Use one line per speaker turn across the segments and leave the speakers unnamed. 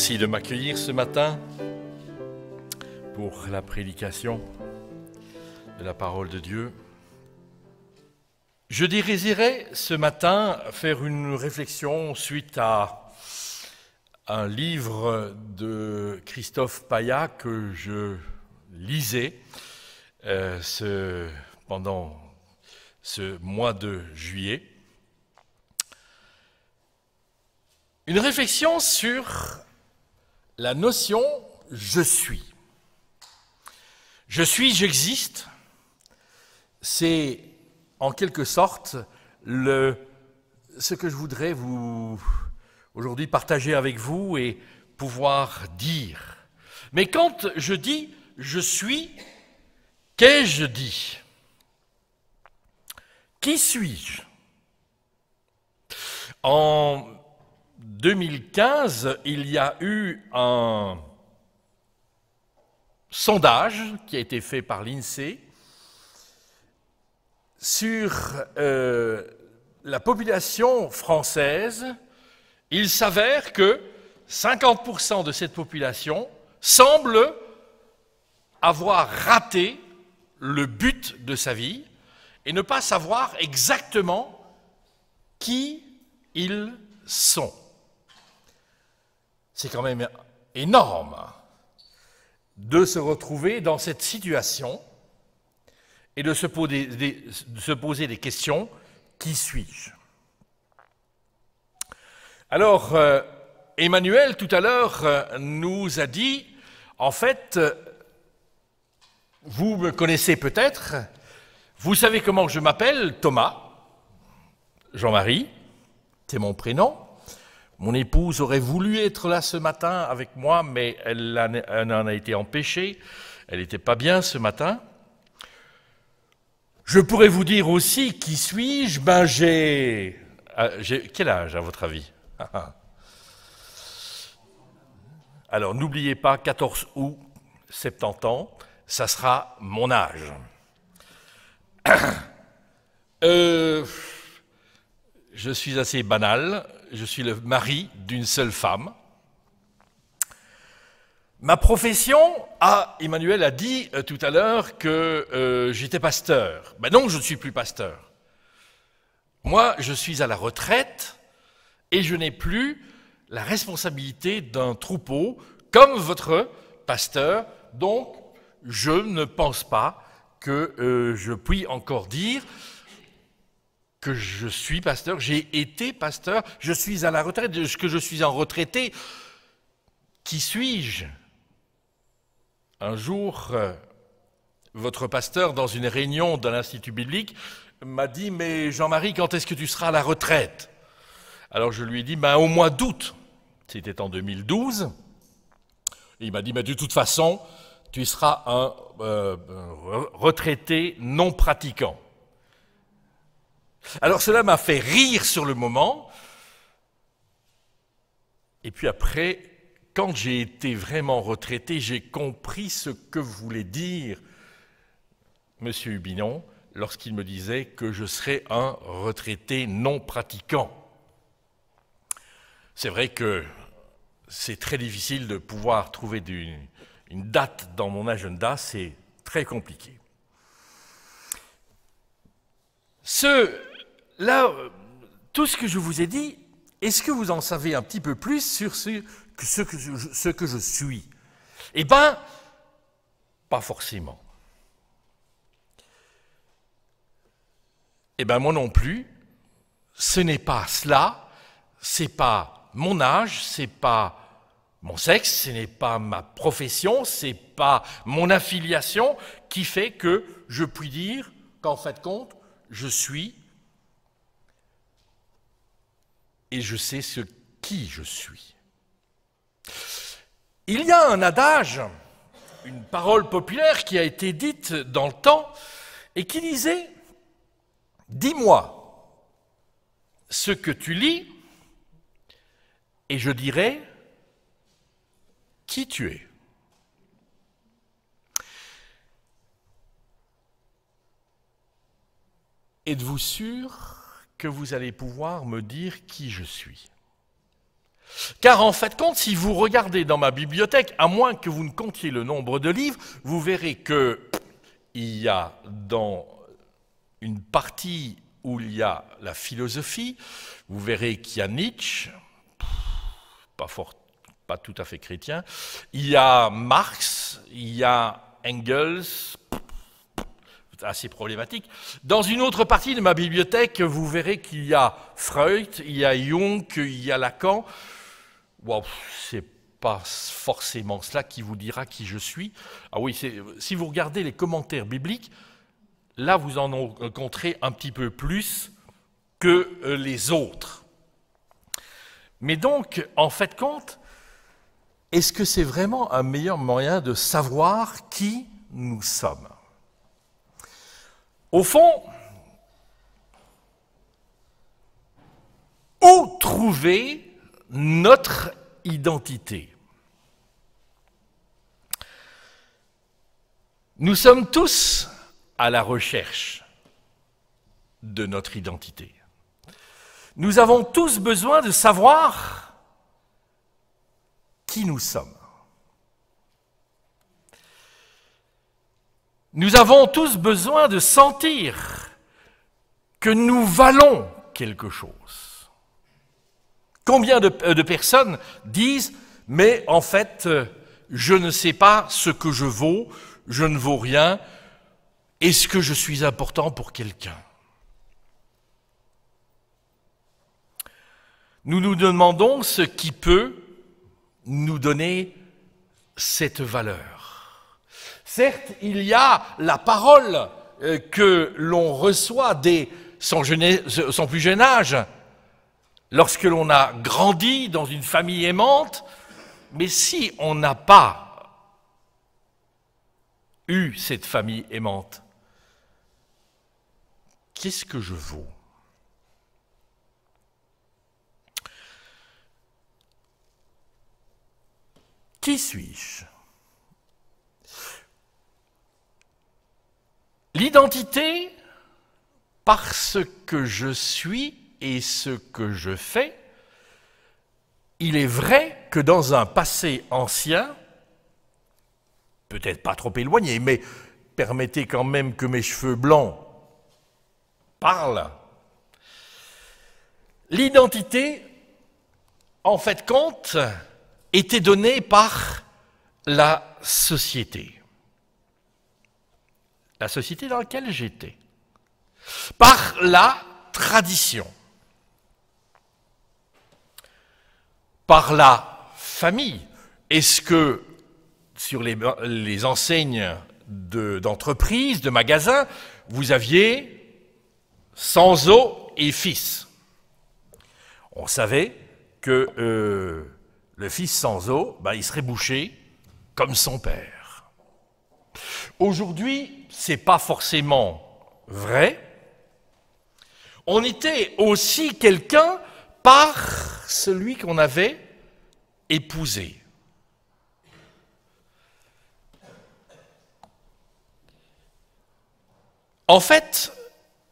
Merci de m'accueillir ce matin pour la prédication de la parole de Dieu. Je désirais ce matin faire une réflexion suite à un livre de Christophe Payat que je lisais pendant ce mois de juillet. Une réflexion sur la notion « je suis ». Je suis, j'existe, c'est en quelque sorte ce que je voudrais aujourd'hui partager avec vous et pouvoir dire. Mais quand je dis « je suis », qu'ai-je dit ? Qui suis-je ? En 2015, il y a eu un sondage qui a été fait par l'INSEE sur la population française. Il s'avère que 50% de cette population semble avoir raté le but de sa vie et ne pas savoir exactement qui ils sont. C'est quand même énorme de se retrouver dans cette situation et de se poser des questions. Qui suis-je ? Alors, Emmanuel, tout à l'heure, nous a dit, en fait, vous me connaissez peut-être, vous savez comment je m'appelle, Thomas, Jean-Marie, c'est mon prénom. Mon épouse aurait voulu être là ce matin avec moi, mais elle en a été empêchée. Elle n'était pas bien ce matin. Je pourrais vous dire aussi qui suis-je. J'ai quel âge à votre avis ? Alors n'oubliez pas, 14 août, 70 ans, ça sera mon âge. Je suis assez banal. Je suis le mari d'une seule femme. Ma profession, Emmanuel a dit tout à l'heure que j'étais pasteur. Ben non, je ne suis plus pasteur. Moi, je suis à la retraite et je n'ai plus la responsabilité d'un troupeau comme votre pasteur. Donc, je ne pense pas que je puis encore dire que je suis pasteur, j'ai été pasteur, je suis à la retraite, que je suis en retraité. Qui suis-je ? Un jour, votre pasteur, dans une réunion de l'Institut biblique, m'a dit « Mais Jean-Marie, quand est-ce que tu seras à la retraite ?» Alors je lui ai dit « Au mois d'août ». C'était en 2012. Et il m'a dit « Mais de toute façon, tu seras un retraité non pratiquant ». Alors cela m'a fait rire sur le moment, et puis après, quand j'ai été vraiment retraité, j'ai compris ce que voulait dire M. Hubinon lorsqu'il me disait que je serais un retraité non pratiquant. C'est vrai que c'est très difficile de pouvoir trouver une date dans mon agenda, c'est très compliqué. Là, tout ce que je vous ai dit, est-ce que vous en savez un petit peu plus sur ce que je suis ? Eh bien, pas forcément. Eh bien, moi non plus, ce n'est pas cela, ce n'est pas mon âge, ce n'est pas mon sexe, ce n'est pas ma profession, ce n'est pas mon affiliation qui fait que je puis dire qu'en fin de compte, je suis et je sais qui je suis. Il y a un adage, une parole populaire qui a été dite dans le temps et qui disait « Dis-moi ce que tu lis et je dirai qui tu es. » Êtes-vous sûr que vous allez pouvoir me dire qui je suis ? Car en fait, si vous regardez dans ma bibliothèque, à moins que vous ne comptiez le nombre de livres, vous verrez qu'il y a dans une partie où il y a la philosophie, vous verrez qu'il y a Nietzsche, pas tout à fait chrétien, il y a Marx, il y a Engels, assez problématique. Dans une autre partie de ma bibliothèque, vous verrez qu'il y a Freud, il y a Jung, il y a Lacan. Wow, c'est pas forcément cela qui vous dira qui je suis. Ah oui, si vous regardez les commentaires bibliques, là vous en rencontrez un petit peu plus que les autres. Mais donc, en fait, est-ce que c'est vraiment un meilleur moyen de savoir qui nous sommes? Au fond, où trouver notre identité? Nous sommes tous à la recherche de notre identité. Nous avons tous besoin de savoir qui nous sommes. Nous avons tous besoin de sentir que nous valons quelque chose. Combien de personnes disent « mais en fait, je ne sais pas ce que je vaux, je ne vaux rien, est-ce que je suis important pour quelqu'un ?» Nous nous demandons ce qui peut nous donner cette valeur. Certes, il y a la parole que l'on reçoit dès son plus jeune âge, lorsque l'on a grandi dans une famille aimante, mais si on n'a pas eu cette famille aimante, qu'est-ce que je vaux ? Qui suis-je ? L'identité, parce que je suis et ce que je fais, il est vrai que dans un passé ancien, peut-être pas trop éloigné, mais permettez quand même que mes cheveux blancs parlent, l'identité, en fait, était donnée par la société. La société dans laquelle j'étais, par la tradition, par la famille. Est-ce que sur les enseignes d'entreprises, de magasins, vous aviez Sanzo et fils? On savait que le fils Sanzo, il serait boucher comme son père. Aujourd'hui, ce n'est pas forcément vrai. On était aussi quelqu'un par celui qu'on avait épousé. En fait,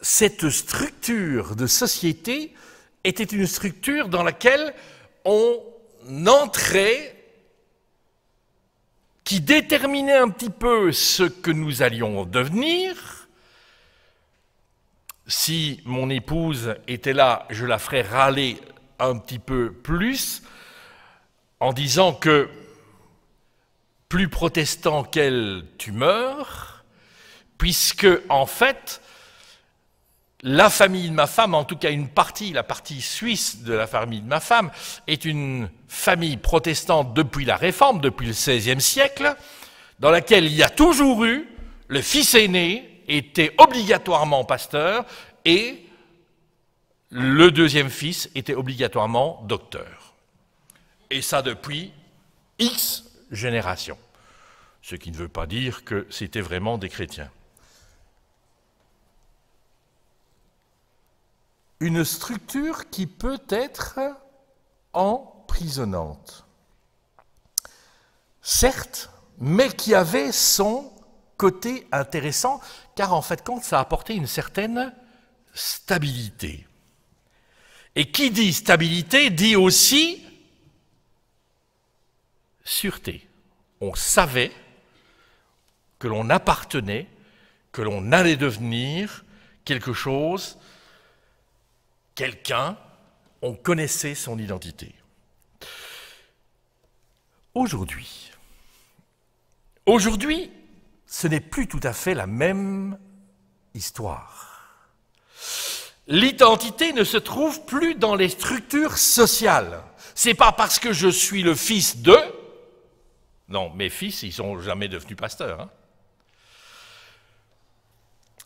cette structure de société était une structure dans laquelle on entrait, qui déterminait un petit peu ce que nous allions devenir. Si mon épouse était là, je la ferais râler un petit peu plus en disant que plus protestant qu'elle, tu meurs, puisque en fait, la famille de ma femme, en tout cas la partie suisse de la famille de ma femme, est une famille protestante depuis la Réforme, depuis le XVIe siècle, dans laquelle il y a toujours eu, le fils aîné était obligatoirement pasteur et le deuxième fils était obligatoirement docteur. Et ça depuis X générations. Ce qui ne veut pas dire que c'était vraiment des chrétiens. Une structure qui peut être emprisonnante. Certes, mais qui avait son côté intéressant, car en fait, ça apportait une certaine stabilité. Et qui dit stabilité dit aussi sûreté. On savait que l'on appartenait, que l'on allait devenir quelque chose, quelqu'un, on connaissait son identité. Aujourd'hui, ce n'est plus tout à fait la même histoire. L'identité ne se trouve plus dans les structures sociales. C'est pas parce que je suis le fils de... Non, mes fils, ils sont jamais devenus pasteurs. Hein.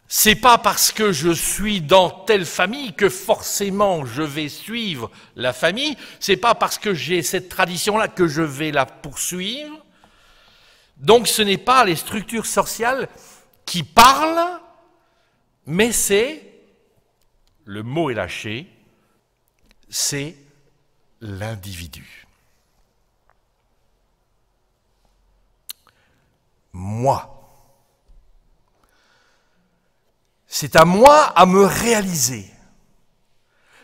C'est pas parce que je suis dans telle famille que forcément je vais suivre la famille. C'est pas parce que j'ai cette tradition-là que je vais la poursuivre. Donc ce n'est pas les structures sociales qui parlent, mais c'est, le mot est lâché, c'est l'individu. Moi. C'est à moi à me réaliser.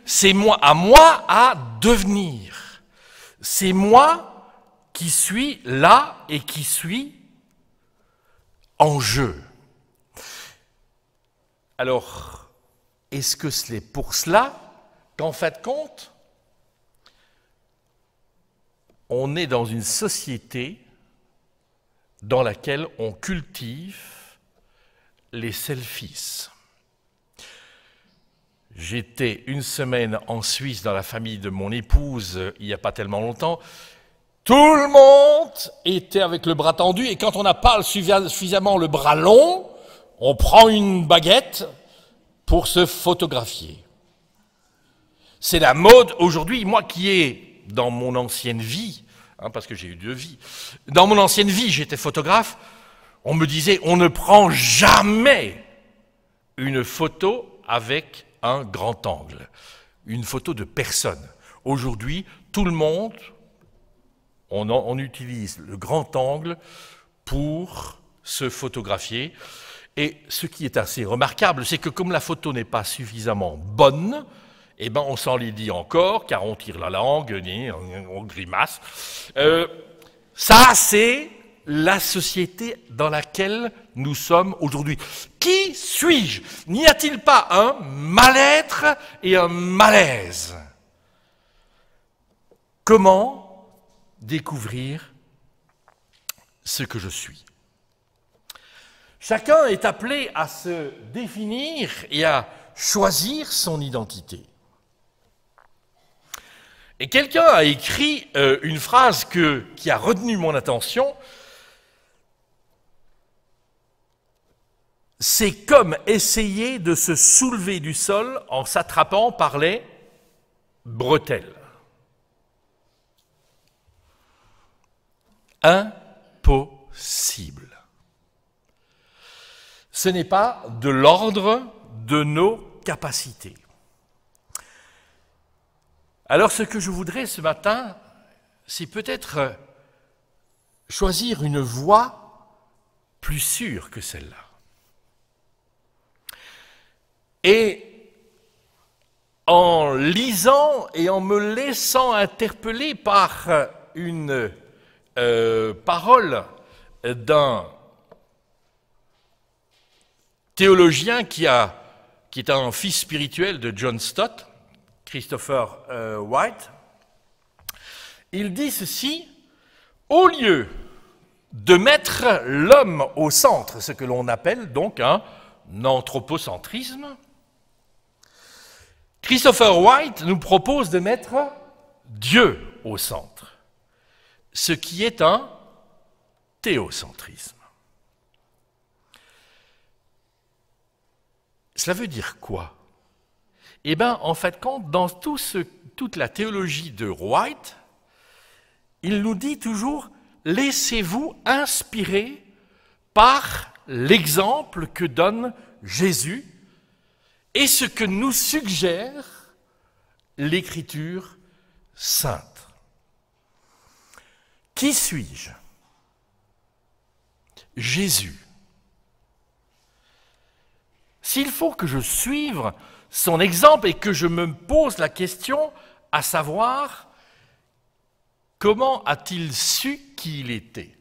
C'est à moi à devenir. C'est moi qui suis là et qui suis en jeu. Alors, est-ce que c'est pour cela qu'en fin de compte, on est dans une société dans laquelle on cultive les selfies? J'étais une semaine en Suisse dans la famille de mon épouse il n'y a pas tellement longtemps. Tout le monde était avec le bras tendu et quand on n'a pas suffisamment le bras long, on prend une baguette pour se photographier. C'est la mode aujourd'hui. Moi qui ai, dans mon ancienne vie, parce que j'ai eu 2 vies, dans mon ancienne vie j'étais photographe, on me disait on ne prend jamais une photo avec un grand angle, une photo de personne. Aujourd'hui, tout le monde, on utilise le grand angle pour se photographier. Et ce qui est assez remarquable, c'est que comme la photo n'est pas suffisamment bonne, eh ben on s'enlaidit encore, car on tire la langue, on grimace. Ça, c'est la société dans laquelle nous sommes aujourd'hui. Qui suis-je? N'y a-t-il pas un mal-être et un malaise? Comment découvrir ce que je suis? Chacun est appelé à se définir et à choisir son identité. Et quelqu'un a écrit une phrase qui a retenu mon attention. C'est comme essayer de se soulever du sol en s'attrapant par les bretelles. Impossible. Ce n'est pas de l'ordre de nos capacités. Alors ce que je voudrais ce matin, c'est peut-être choisir une voie plus sûre que celle-là. Et en lisant et en me laissant interpeller par une parole d'un théologien qui est un fils spirituel de John Stott, Christopher White, il dit ceci: au lieu de mettre l'homme au centre, ce que l'on appelle donc un anthropocentrisme, Christopher White nous propose de mettre Dieu au centre, ce qui est un théocentrisme. Cela veut dire quoi? Eh bien, en fait, dans toute la théologie de White, il nous dit toujours « laissez-vous inspirer par l'exemple que donne Jésus et ce que nous suggère l'Écriture sainte. » Qui suis-je? Jésus. S'il faut que je suive son exemple et que je me pose la question à savoir comment a-t-il su qui il était?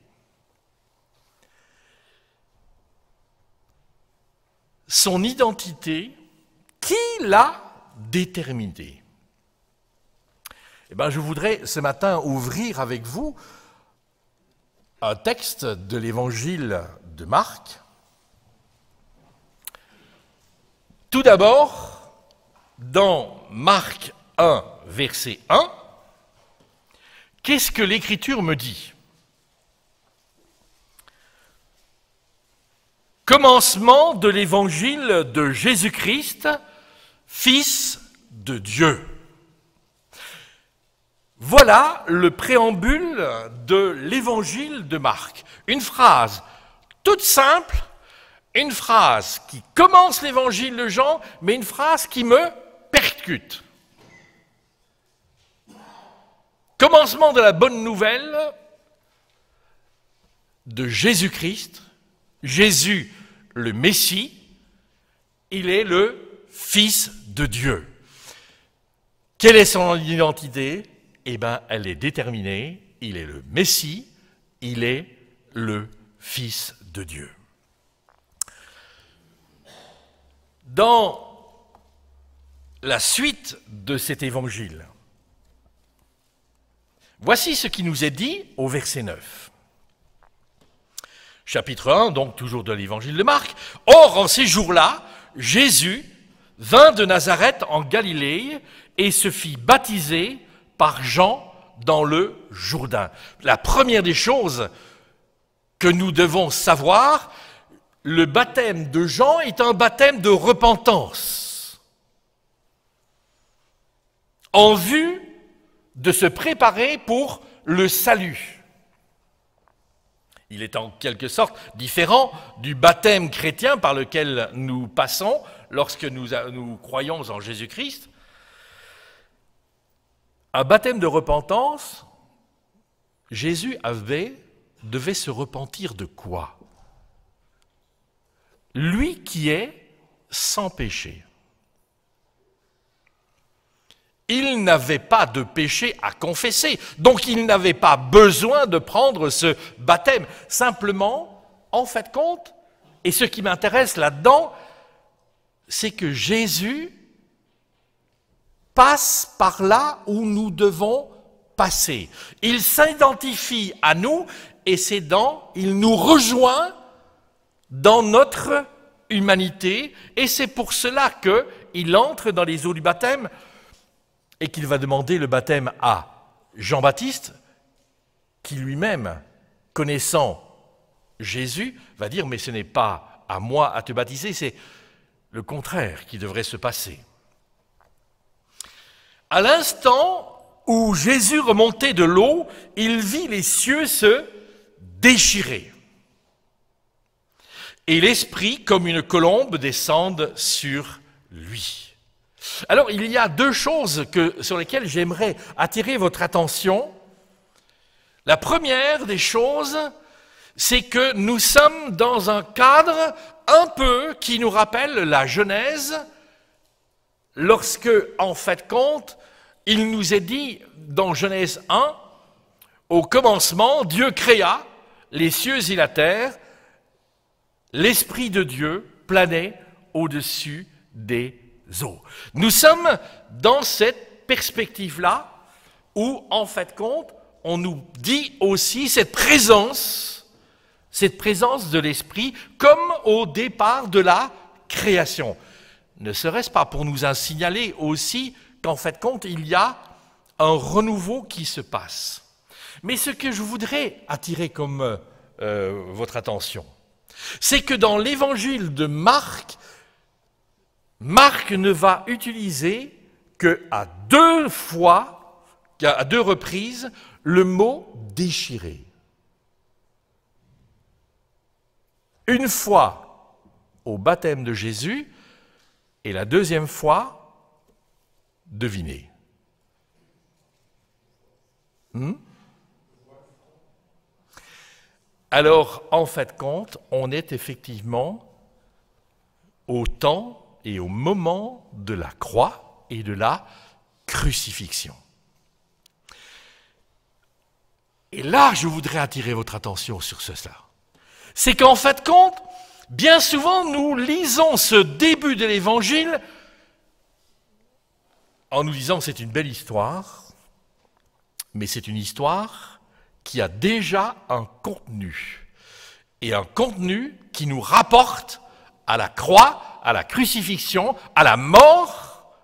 Son identité, qui l'a déterminée? Eh bien, je voudrais ce matin ouvrir avec vous un texte de l'évangile de Marc. Tout d'abord, dans Marc 1, verset 1, qu'est-ce que l'Écriture me dit? Commencement de l'évangile de Jésus-Christ, Fils de Dieu. Voilà le préambule de l'évangile de Marc. Une phrase toute simple, une phrase qui commence l'évangile de Jean, mais une phrase qui me percute. Commencement de la bonne nouvelle de Jésus-Christ, Jésus le Messie, il est le Fils de Dieu. Quelle est son identité? Eh bien, elle est déterminée, il est le Messie, il est le Fils de Dieu. Dans la suite de cet évangile, voici ce qui nous est dit au verset 9. Chapitre 1, donc toujours de l'évangile de Marc. Or, en ces jours-là, Jésus vint de Nazareth en Galilée et se fit baptiser par Jean dans le Jourdain. La première des choses que nous devons savoir, le baptême de Jean est un baptême de repentance, en vue de se préparer pour le salut. Il est en quelque sorte différent du baptême chrétien par lequel nous passons lorsque nous croyons en Jésus-Christ. Un baptême de repentance, Jésus devait se repentir de quoi? Lui qui est sans péché. Il n'avait pas de péché à confesser, donc il n'avait pas besoin de prendre ce baptême. Simplement, en fait de compte, et ce qui m'intéresse là-dedans, c'est que Jésus passe par là où nous devons passer. Il s'identifie à nous et il nous rejoint dans notre humanité et c'est pour cela qu'il entre dans les eaux du baptême et qu'il va demander le baptême à Jean-Baptiste qui lui-même, connaissant Jésus, va dire « mais ce n'est pas à moi à te baptiser, c'est le contraire qui devrait se passer ». À l'instant où Jésus remontait de l'eau, il vit les cieux se déchirer. Et l'Esprit, comme une colombe, descende sur lui. Alors, il y a deux choses sur lesquelles j'aimerais attirer votre attention. La première des choses, c'est que nous sommes dans un cadre un peu qui nous rappelle la Genèse, lorsque, en fait compte, il nous est dit dans Genèse 1, au commencement, Dieu créa les cieux et la terre, l'Esprit de Dieu planait au-dessus des eaux. Nous sommes dans cette perspective-là où, en fait compte, on nous dit aussi cette présence de l'Esprit comme au départ de la création. Ne serait-ce pas pour nous en signaler aussi qu'en fait compte, il y a un renouveau qui se passe. Mais ce que je voudrais attirer comme votre attention, c'est que dans l'évangile de Marc, Marc ne va utiliser qu'à deux reprises, le mot « déchirer ». Une fois au baptême de Jésus et la deuxième fois, devinez. Alors, en fait compte, on est effectivement au temps et au moment de la croix et de la crucifixion. Et là, je voudrais attirer votre attention sur cela. C'est qu'en fait compte, bien souvent, nous lisons ce début de l'Évangile en nous disant que c'est une belle histoire, mais c'est une histoire qui a déjà un contenu. Et un contenu qui nous rapporte à la croix, à la crucifixion, à la mort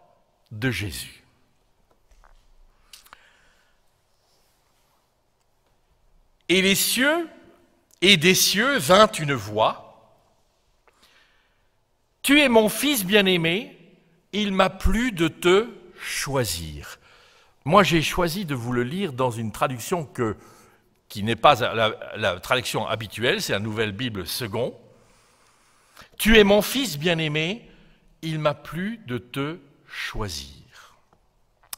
de Jésus. Et les cieux, et des cieux vint une voix. Tu es mon fils bien-aimé, il m'a plu de te choisir. Moi, j'ai choisi de vous le lire dans une traduction qui n'est pas la traduction habituelle, c'est la Nouvelle Bible second. Tu es mon fils bien-aimé, il m'a plu de te choisir.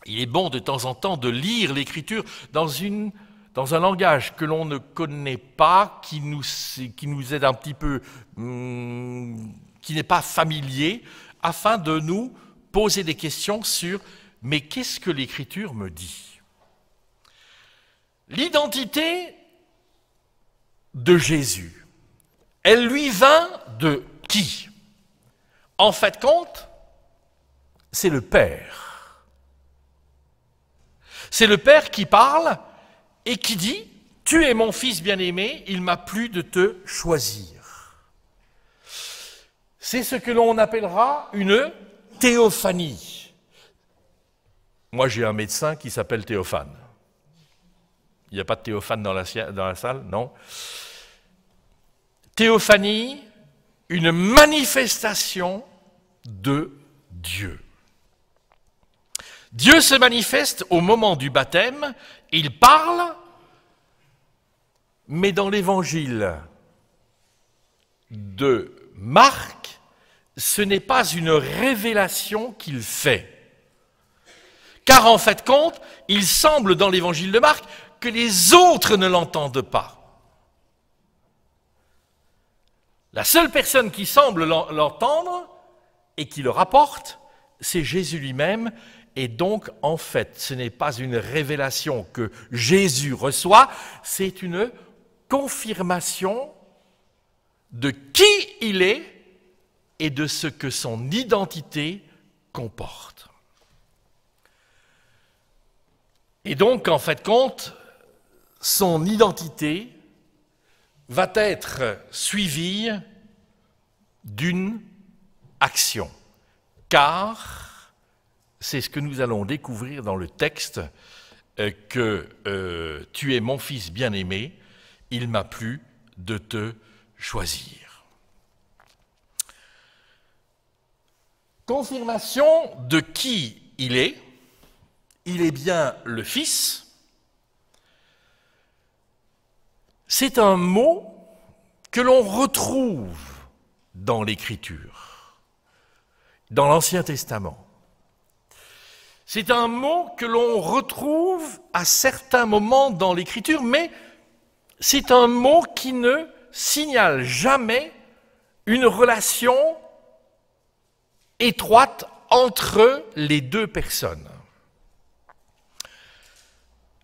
Il est bon de temps en temps de lire l'Écriture dans un langage que l'on ne connaît pas, qui nous aide un petit peu, qui n'est pas familier, afin de nous poser des questions sur « mais qu'est-ce que l'Écriture me dit ?» L'identité de Jésus, elle lui vint de qui? En fait compte, c'est le Père. C'est le Père qui parle et qui dit « Tu es mon fils bien-aimé, il m'a plu de te choisir ». C'est ce que l'on appellera une théophanie. Moi, j'ai un médecin qui s'appelle Théophane. Il n'y a pas de Théophane dans la salle, non? Théophanie, une manifestation de Dieu. Dieu se manifeste au moment du baptême, il parle, mais dans l'évangile de Marc, ce n'est pas une révélation qu'il fait. Car en fait compte, il semble dans l'évangile de Marc que les autres ne l'entendent pas. La seule personne qui semble l'entendre et qui le rapporte, c'est Jésus lui-même. Et donc, en fait, ce n'est pas une révélation que Jésus reçoit, c'est une confirmation de qui il est et de ce que son identité comporte. Et donc, en fait compte, son identité va être suivie d'une action. Car, c'est ce que nous allons découvrir dans le texte, que tu es mon fils bien-aimé, il m'a plu de te choisir. Confirmation de qui il est bien le Fils. C'est un mot que l'on retrouve dans l'Écriture, dans l'Ancien Testament. C'est un mot que l'on retrouve à certains moments dans l'Écriture, mais c'est un mot qui ne signale jamais une relation étroite entre les deux personnes.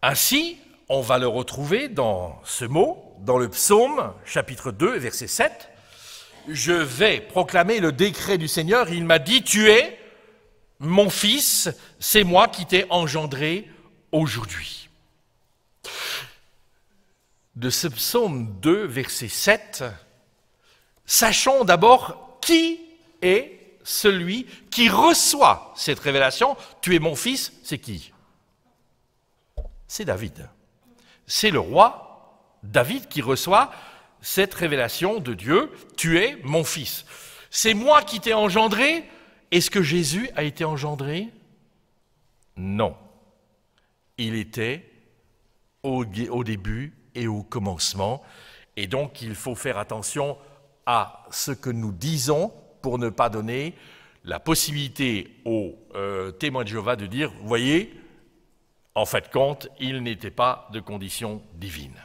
Ainsi, on va le retrouver dans ce mot, dans le psaume, chapitre 2, verset 7. « Je vais proclamer le décret du Seigneur, il m'a dit, tu es mon fils, c'est moi qui t'ai engendré aujourd'hui. » De ce psaume 2, verset 7, sachons d'abord qui est celui qui reçoit cette révélation. Tu es mon fils, c'est qui? C'est David. C'est le roi David qui reçoit cette révélation de Dieu. Tu es mon fils. C'est moi qui t'ai engendré. Est-ce que Jésus a été engendré? Non. Il était au début et au commencement. Et donc, il faut faire attention à ce que nous disons pour ne pas donner la possibilité aux témoins de Jéhovah de dire, vous voyez, en fait compte, il n'était pas de condition divine.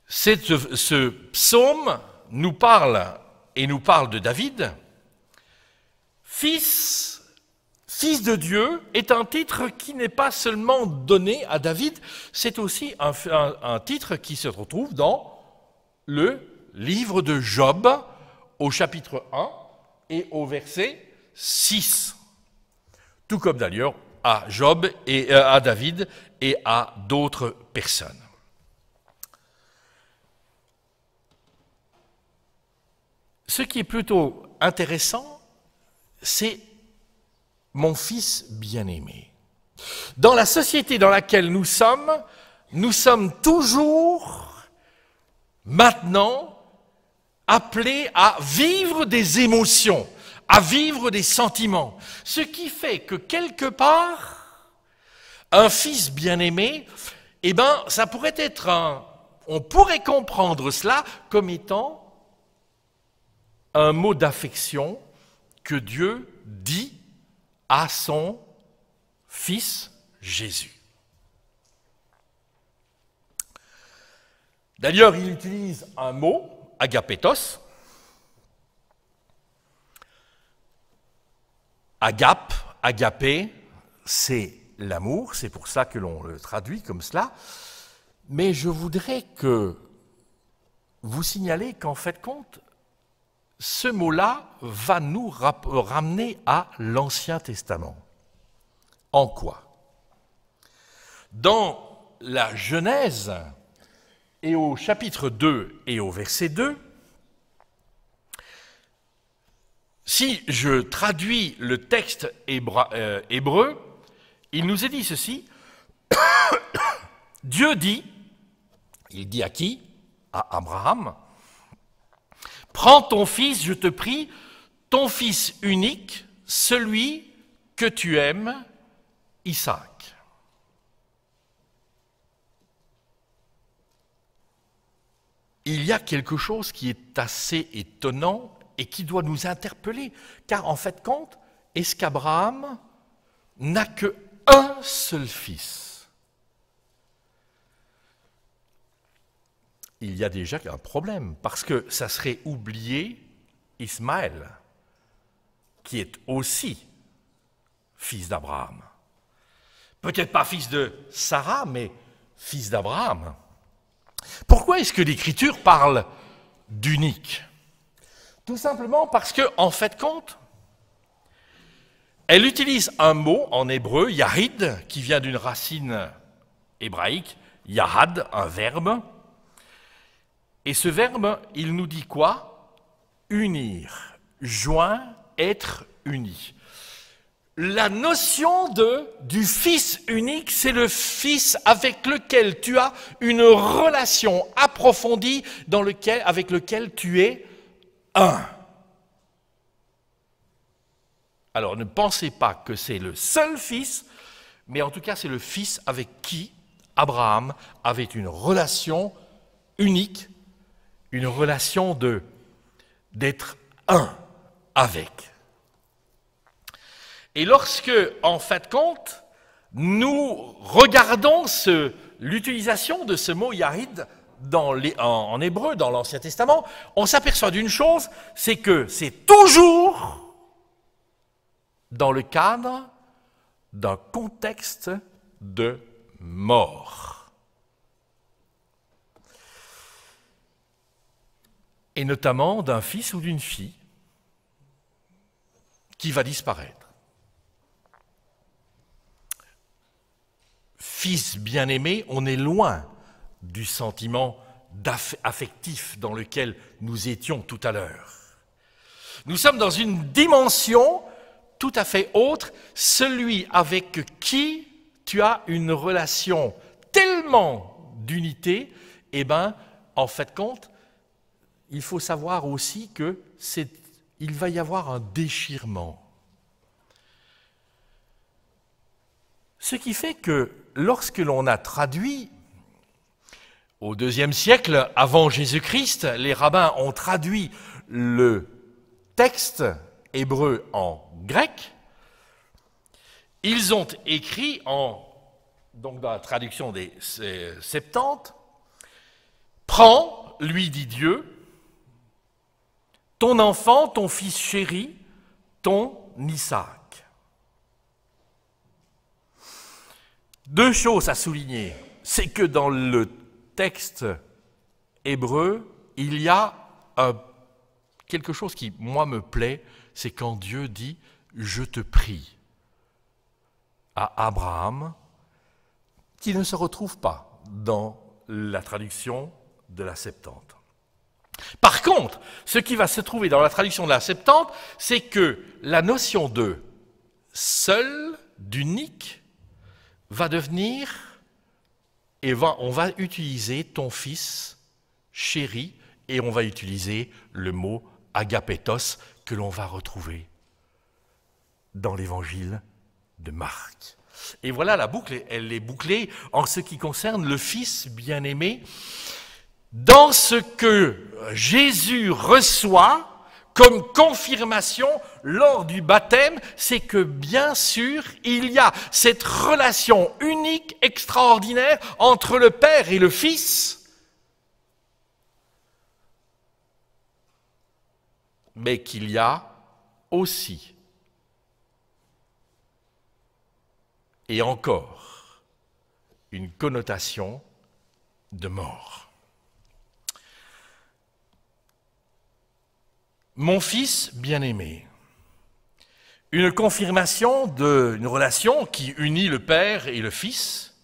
Ce psaume nous parle de David. Fils, Fils de Dieu est un titre qui n'est pas seulement donné à David, c'est aussi un titre qui se retrouve dans le livre de Job, au chapitre 1 et au verset 6. Tout comme d'ailleurs à Job et à David et à d'autres personnes. Ce qui est plutôt intéressant, c'est mon fils bien-aimé. Dans la société dans laquelle nous sommes toujours maintenant appelés à vivre des émotions, à vivre des sentiments. Ce qui fait que quelque part, un fils bien-aimé, eh ben, ça pourrait être on pourrait comprendre cela comme étant un mot d'affection que Dieu dit à son fils Jésus. D'ailleurs, il utilise un mot, agapetos. Agape, agapé, c'est l'amour, c'est pour ça que l'on le traduit comme cela. Mais je voudrais que vous signalez qu'en fait compte, ce mot-là va nous ramener à l'Ancien Testament. En quoi? Dans la Genèse, et au chapitre 2 et au verset 2, si je traduis le texte hébreu, il nous est dit ceci. Dieu dit, il dit à qui? À Abraham. Prends ton fils, je te prie, ton fils unique, celui que tu aimes, Isaac. Il y a quelque chose qui est assez étonnant et qui doit nous interpeller, car en fait compte, est-ce qu'Abraham n'a qu'un seul fils? Il y a déjà un problème, parce que ça serait oublier Ismaël, qui est aussi fils d'Abraham. Peut-être pas fils de Sarah, mais fils d'Abraham. Pourquoi est-ce que l'Écriture parle d'unique? Tout simplement parce que, en fait compte, elle utilise un mot en hébreu, yahid, qui vient d'une racine hébraïque, yahad, un verbe. Et ce verbe, il nous dit quoi? Unir, joint, être uni. La notion du fils unique, c'est le fils avec lequel tu as une relation approfondie avec lequel tu es un. Alors ne pensez pas que c'est le seul fils, mais en tout cas c'est le fils avec qui Abraham avait une relation unique, une relation d'être un avec. Et lorsque, en fait compte, nous regardons l'utilisation de ce mot yahid en hébreu, dans l'Ancien Testament, on s'aperçoit d'une chose, c'est que c'est toujours dans le cadre d'un contexte de mort. Et notamment d'un fils ou d'une fille qui va disparaître. Fils bien-aimé, on est loin du sentiment affectif dans lequel nous étions tout à l'heure. Nous sommes dans une dimension tout à fait autre, celui avec qui tu as une relation tellement d'unité, eh bien, en fait compte, il faut savoir aussi qu'il va y avoir un déchirement. Ce qui fait que lorsque l'on a traduit, au IIe siècle, avant Jésus-Christ, les rabbins ont traduit le texte hébreu en grec, ils ont écrit, donc dans la traduction des Septante, « Prends, lui dit Dieu, ton enfant, ton fils chéri, ton Isaac. » Deux choses à souligner. C'est que dans le texte hébreu, il y a quelque chose qui, moi, me plaît, c'est quand Dieu dit « je te prie » à Abraham, qui ne se retrouve pas dans la traduction de la Septante. Par contre, ce qui va se trouver dans la traduction de la Septante, c'est que la notion de seul, d'unique, va devenir, et on va utiliser ton fils chéri, et on va utiliser le mot agapetos que l'on va retrouver dans l'évangile de Marc. Et voilà, la boucle, elle est bouclée en ce qui concerne le Fils bien-aimé, dans ce que Jésus reçoit comme confirmation lors du baptême, c'est que bien sûr, il y a cette relation unique, extraordinaire entre le Père et le Fils, mais qu'il y a aussi et encore une connotation de mort. Mon fils bien-aimé, une confirmation d'une relation qui unit le Père et le Fils,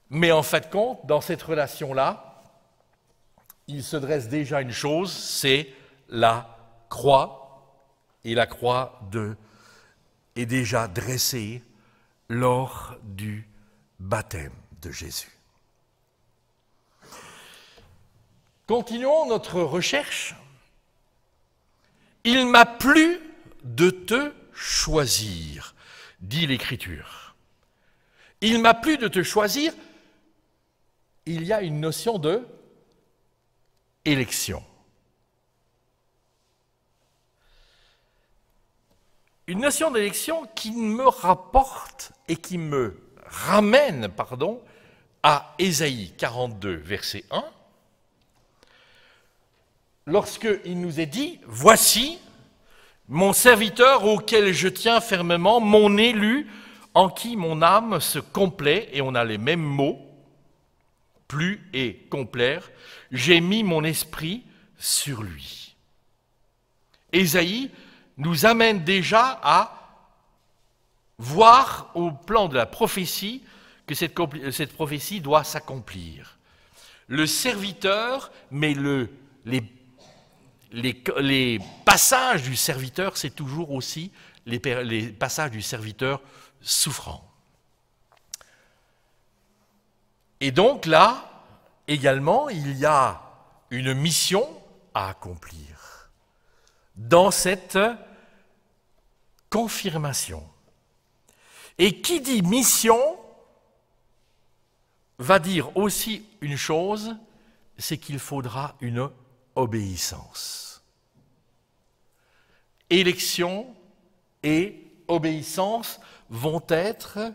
mais en fait compte, dans cette relation-là, il se dresse déjà une chose, c'est la croix, et la croix est déjà dressée lors du baptême de Jésus. Continuons notre recherche. Il m'a plu de te choisir, dit l'Écriture. Il m'a plu de te choisir. Il y a une notion de élection. Une notion d'élection qui me rapporte et qui me ramène, à Ésaïe 42, verset 1, lorsqu'il nous est dit « Voici mon serviteur auquel je tiens fermement, mon élu, en qui mon âme se complaît », et on a les mêmes mots, plus et complaire, « j'ai mis mon esprit sur lui ». Ésaïe nous amène déjà à voir au plan de la prophétie que cette prophétie doit s'accomplir. Le serviteur, mais les passages du serviteur, c'est toujours aussi les passages du serviteur souffrant. Et donc là, également, il y a une mission à accomplir dans cette confirmation. Et qui dit mission va dire aussi une chose, c'est qu'il faudra une obéissance. Élection et obéissance vont être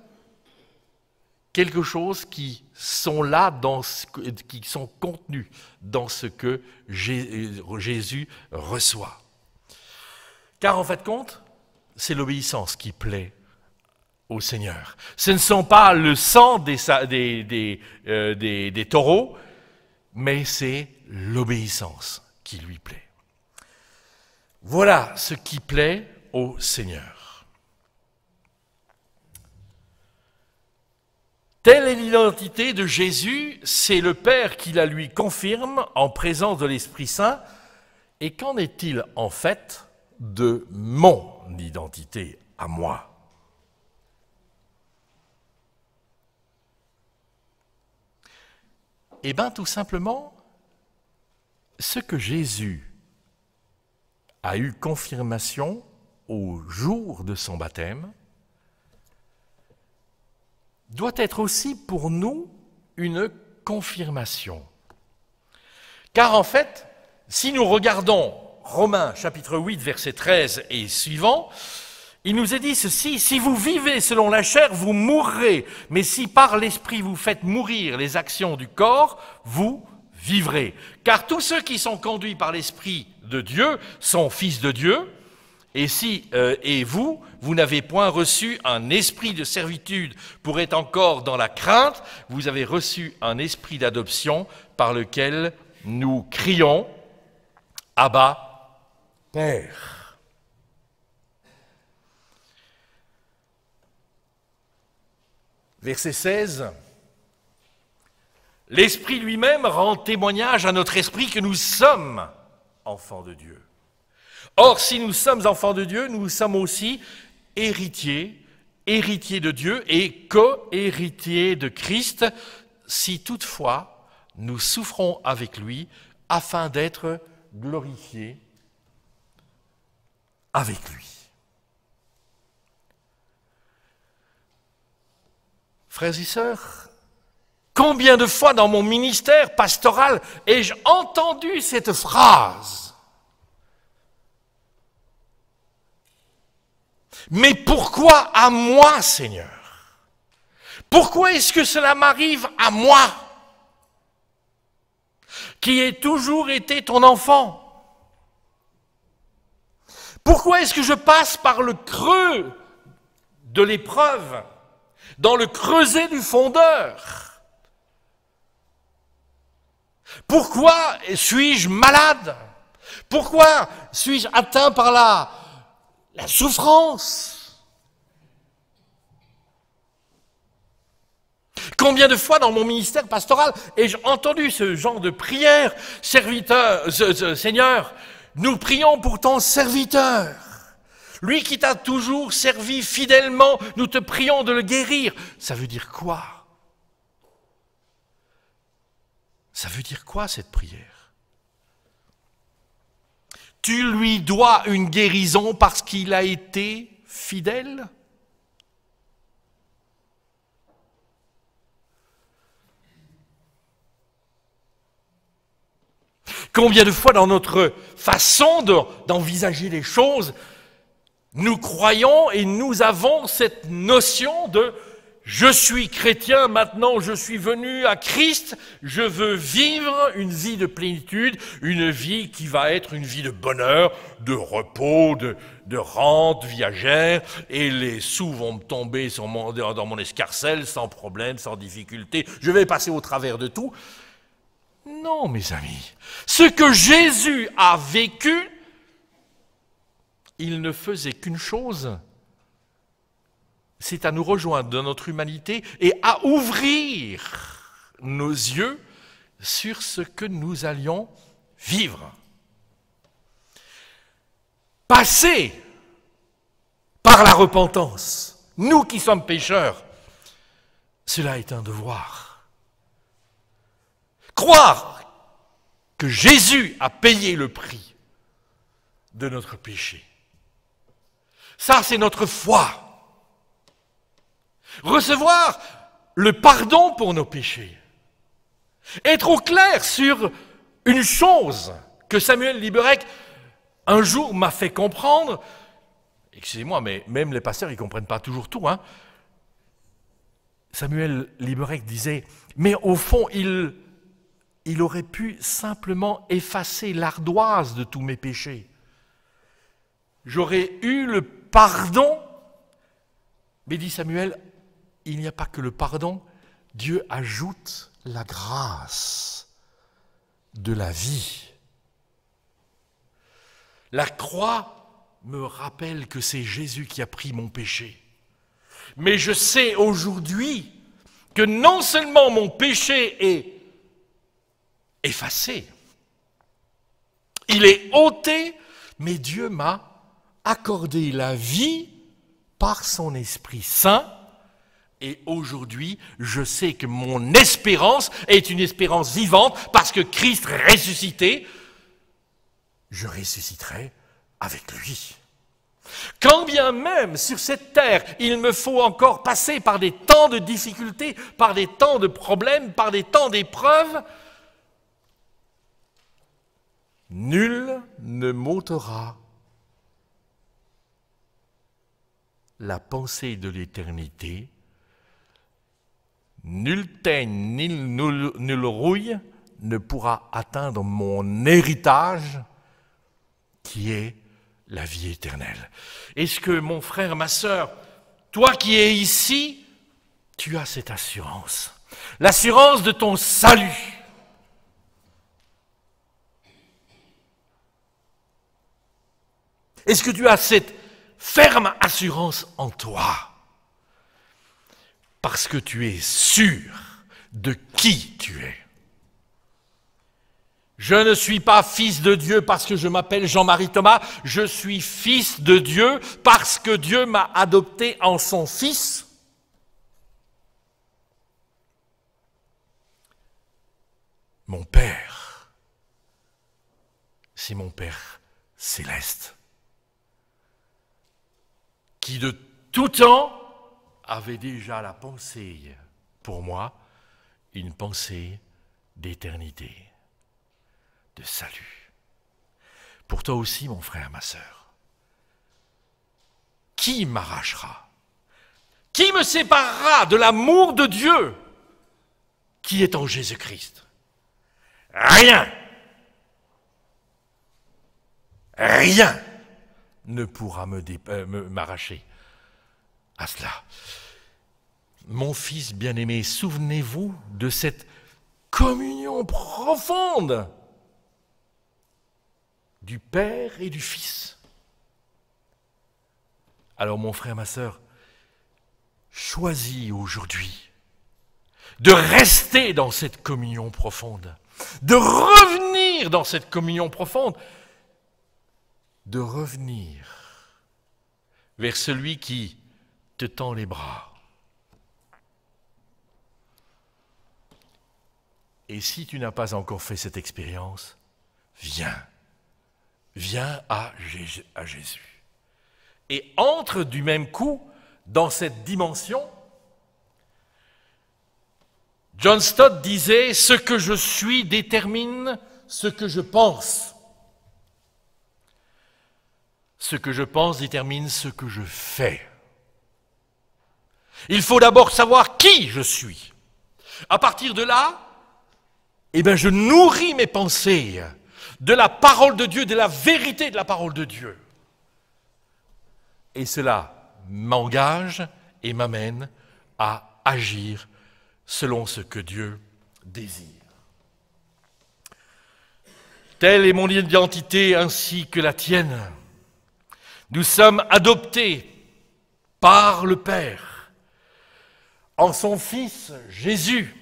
quelque chose qui sont là, qui sont contenus dans ce que Jésus reçoit. Car en fait compte, c'est l'obéissance qui plaît au Seigneur. Ce ne sont pas le sang des taureaux, mais c'est l'obéissance qui lui plaît. Voilà ce qui plaît au Seigneur. Telle est l'identité de Jésus, c'est le Père qui la lui confirme en présence de l'Esprit Saint. Et qu'en est-il en fait de mon identité à moi ? Eh bien, tout simplement, ce que Jésus a eu confirmation au jour de son baptême doit être aussi pour nous une confirmation. Car en fait, si nous regardons Romains chapitre 8, verset 13 et suivant, il nous est dit ceci, « Si vous vivez selon la chair, vous mourrez, mais si par l'esprit vous faites mourir les actions du corps, vous vivrez. Car tous ceux qui sont conduits par l'esprit de Dieu sont fils de Dieu, Et vous n'avez point reçu un esprit de servitude pour être encore dans la crainte, vous avez reçu un esprit d'adoption par lequel nous crions « Abba, Père ». Verset 16. L'Esprit lui-même rend témoignage à notre esprit que nous sommes enfants de Dieu. Or, si nous sommes enfants de Dieu, nous sommes aussi héritiers de Dieu et co-héritiers de Christ, si toutefois nous souffrons avec lui afin d'être glorifiés avec lui. Frères et sœurs, combien de fois dans mon ministère pastoral ai-je entendu cette phrase ? Mais pourquoi à moi, Seigneur? Pourquoi est-ce que cela m'arrive à moi, qui ai toujours été ton enfant? Pourquoi est-ce que je passe par le creux de l'épreuve, dans le creuset du fondeur? Pourquoi suis-je malade? Pourquoi suis-je atteint par la souffrance? Combien de fois dans mon ministère pastoral ai-je entendu ce genre de prière? Seigneur, nous prions pour ton serviteur. Lui qui t'a toujours servi fidèlement, nous te prions de le guérir. Ça veut dire quoi? Ça veut dire quoi cette prière? Tu lui dois une guérison parce qu'il a été fidèle? Combien de fois dans notre façon d'envisager les choses, nous croyons et nous avons cette notion de « je suis chrétien, maintenant je suis venu à Christ, je veux vivre une vie de plénitude, une vie qui va être une vie de bonheur, de repos, de rente viagère, et les sous vont me tomber dans mon escarcelle sans problème, sans difficulté, je vais passer au travers de tout ». Non, mes amis, ce que Jésus a vécu, il ne faisait qu'une chose, c'est à nous rejoindre dans notre humanité et à ouvrir nos yeux sur ce que nous allions vivre. Passer par la repentance, nous qui sommes pécheurs, cela est un devoir. Croire que Jésus a payé le prix de notre péché, ça c'est notre foi. Recevoir le pardon pour nos péchés. Être au clair sur une chose que Samuel Liberec un jour m'a fait comprendre. Excusez-moi, mais même les pasteurs, ils ne comprennent pas toujours tout. Samuel Liberec disait, mais au fond, il aurait pu simplement effacer l'ardoise de tous mes péchés. J'aurais eu le pardon, mais dit Samuel, il n'y a pas que le pardon, Dieu ajoute la grâce de la vie. La croix me rappelle que c'est Jésus qui a pris mon péché. Mais je sais aujourd'hui que non seulement mon péché est effacé, il est ôté, mais Dieu m'a accordé la vie par son Esprit Saint. Et aujourd'hui, je sais que mon espérance est une espérance vivante parce que Christ ressuscité, je ressusciterai avec lui. Quand bien même sur cette terre, il me faut encore passer par des temps de difficultés, par des temps de problèmes, par des temps d'épreuves, nul ne m'ôtera la pensée de l'éternité. Nul teigne, ni nul rouille ne pourra atteindre mon héritage qui est la vie éternelle. Est-ce que mon frère, ma sœur, toi qui es ici, tu as cette assurance, l'assurance de ton salut? Est-ce que tu as cette ferme assurance en toi? Parce que tu es sûr de qui tu es. Je ne suis pas fils de Dieu parce que je m'appelle Jean-Marie Thomas, je suis fils de Dieu parce que Dieu m'a adopté en son Fils. Mon Père, c'est mon Père céleste, qui de tout temps avait déjà la pensée, pour moi, une pensée d'éternité, de salut. Pour toi aussi, mon frère, ma sœur. Qui m'arrachera? Qui me séparera de l'amour de Dieu qui est en Jésus-Christ? Rien! Rien ne pourra m'arracher à cela. Mon fils bien-aimé, souvenez-vous de cette communion profonde du Père et du Fils. Alors mon frère, ma sœur, choisis aujourd'hui de rester dans cette communion profonde, de revenir dans cette communion profonde, de revenir vers celui qui te tend les bras. Et si tu n'as pas encore fait cette expérience, viens à Jésus. Et entre du même coup dans cette dimension. John Stott disait « Ce que je suis détermine ce que je pense. Ce que je pense détermine ce que je fais. Il faut d'abord savoir qui je suis. À partir de là, je nourris mes pensées de la parole de Dieu, de la vérité de la parole de Dieu. Et cela m'engage et m'amène à agir selon ce que Dieu désire. Telle est mon identité ainsi que la tienne. Nous sommes adoptés par le Père en son Fils Jésus.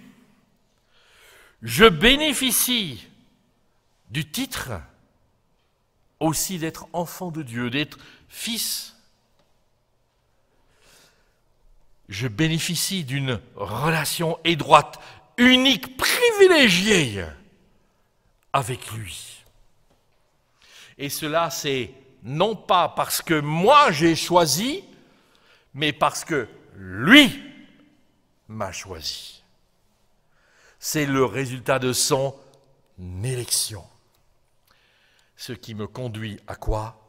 Je bénéficie du titre aussi d'être enfant de Dieu, d'être fils. Je bénéficie d'une relation étroite, unique, privilégiée avec lui. Et cela, c'est non pas parce que moi j'ai choisi, mais parce que lui m'a choisi. C'est le résultat de son élection. Ce qui me conduit à quoi?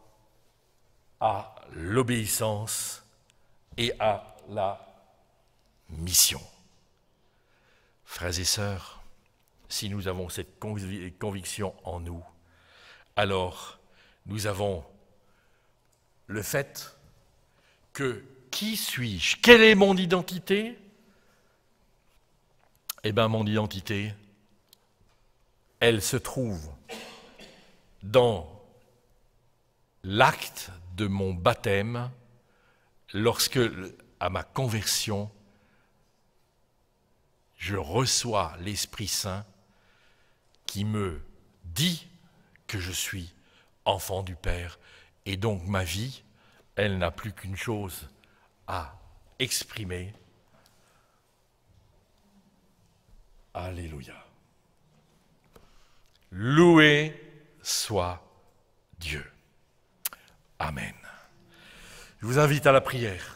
À l'obéissance et à la mission. Frères et sœurs, si nous avons cette conviction en nous, alors nous avons le fait que qui suis-je? Quelle est mon identité? Mon identité, elle se trouve dans l'acte de mon baptême, lorsque, à ma conversion, je reçois l'Esprit Saint qui me dit que je suis enfant du Père. Et donc ma vie, elle n'a plus qu'une chose à exprimer. Alléluia. Loué soit Dieu. Amen. Je vous invite à la prière.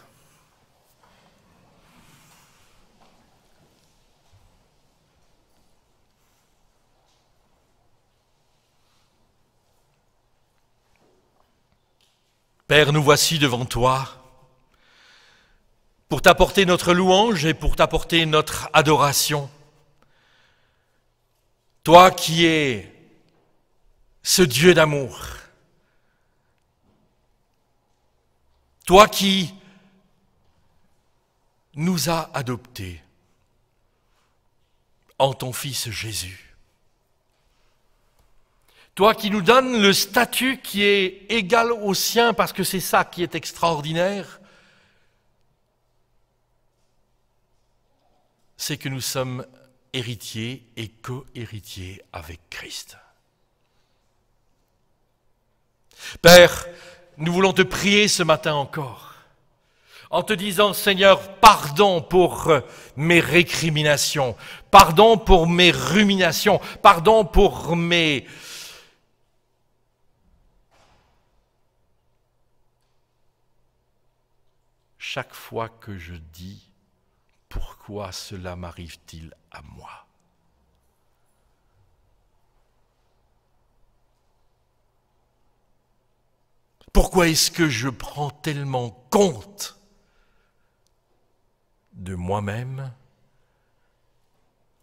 Père, nous voici devant toi pour t'apporter notre louange et pour t'apporter notre adoration. Toi qui es ce Dieu d'amour, Toi qui nous as adoptés en ton Fils Jésus. Toi qui nous donnes le statut qui est égal au sien, parce que c'est ça qui est extraordinaire, c'est que nous sommes héritiers et co-héritiers avec Christ. Père, nous voulons te prier ce matin encore, en te disant, Seigneur, pardon pour mes récriminations, pardon pour mes ruminations, pardon pour mes... Chaque fois que je dis, pourquoi cela m'arrive-t-il à moi ? Pourquoi est-ce que je prends tellement compte de moi-même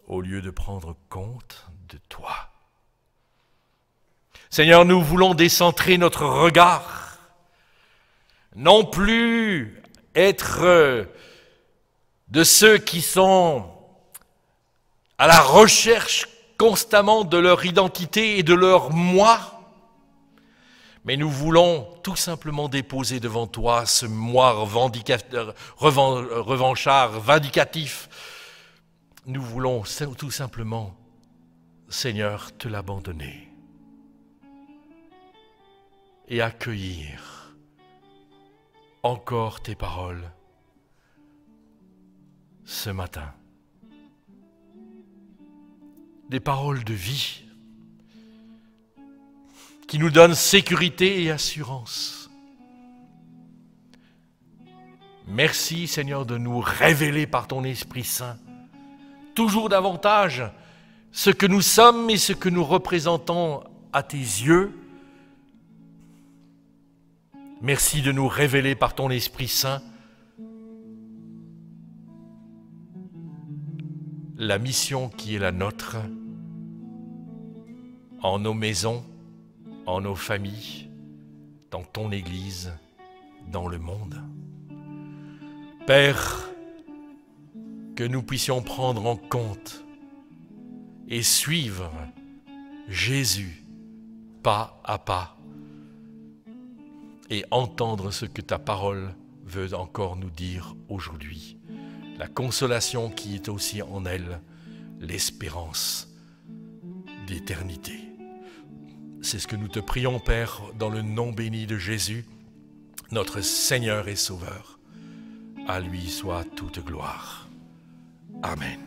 au lieu de prendre compte de toi ? Seigneur, nous voulons décentrer notre regard, non plus être de ceux qui sont à la recherche constamment de leur identité et de leur moi, mais nous voulons tout simplement déposer devant toi ce moi revanchard, vindicatif. Nous voulons tout simplement, Seigneur, te l'abandonner et accueillir encore tes paroles ce matin. Des paroles de vie qui nous donnent sécurité et assurance. Merci Seigneur de nous révéler par ton Esprit Saint toujours davantage ce que nous sommes et ce que nous représentons à tes yeux. Merci de nous révéler par ton Esprit Saint la mission qui est la nôtre en nos maisons, en nos familles, dans ton Église, dans le monde. Père, que nous puissions prendre en compte et suivre Jésus pas à pas et entendre ce que ta parole veut encore nous dire aujourd'hui. La consolation qui est aussi en elle, l'espérance d'éternité. C'est ce que nous te prions, Père, dans le nom béni de Jésus, notre Seigneur et Sauveur. À lui soit toute gloire. Amen.